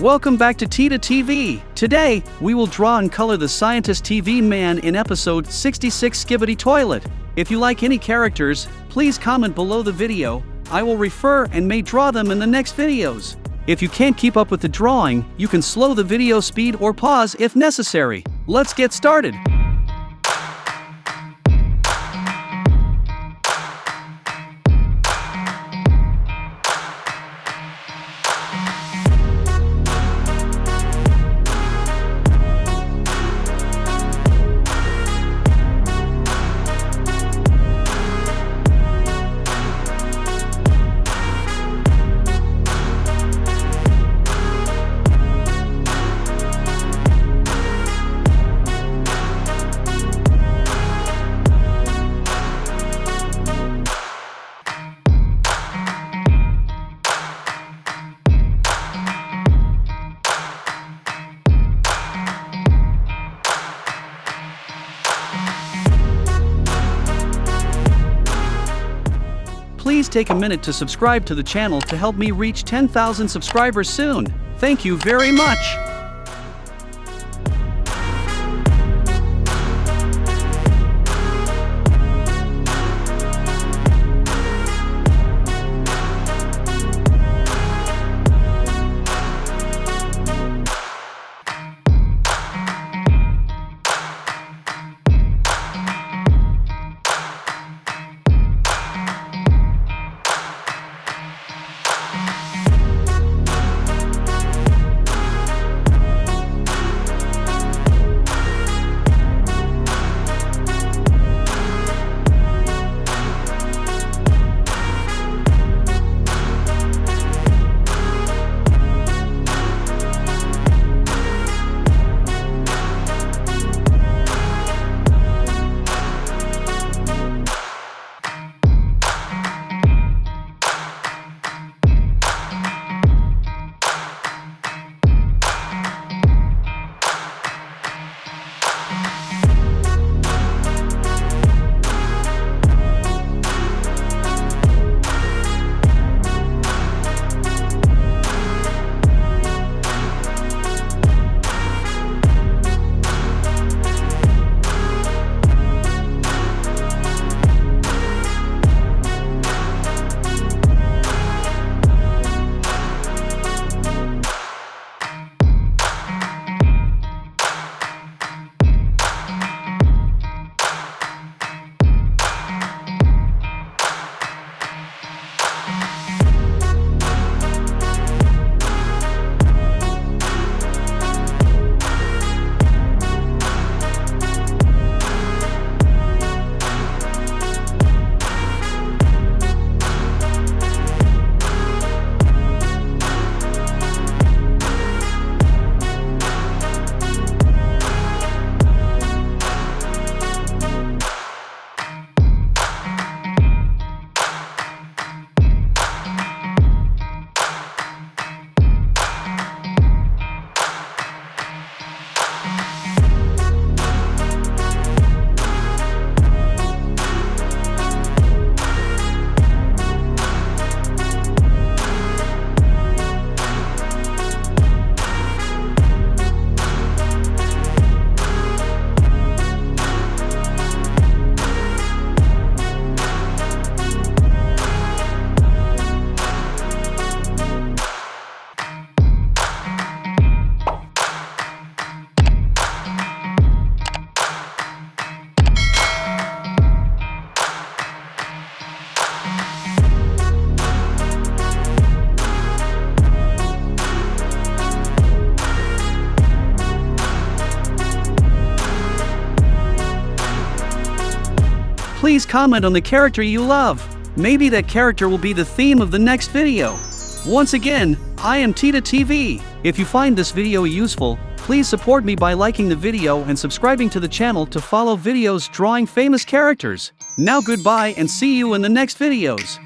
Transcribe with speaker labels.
Speaker 1: Welcome back to Tida TV. Today, we will draw and color the scientist TV man in episode 66 Skibidi Toilet. If you like any characters, please comment below the video. I will refer and may draw them in the next videos. If you can't keep up with the drawing, you can slow the video speed or pause if necessary. Let's get started. Please take a minute to subscribe to the channel to help me reach 10,000 subscribers soon. Thank you very much. Please comment on the character you love. Maybe that character will be the theme of the next video. Once again, I am Tida TV. If you find this video useful, please support me by liking the video and subscribing to the channel to follow videos drawing famous characters. Now goodbye and see you in the next videos.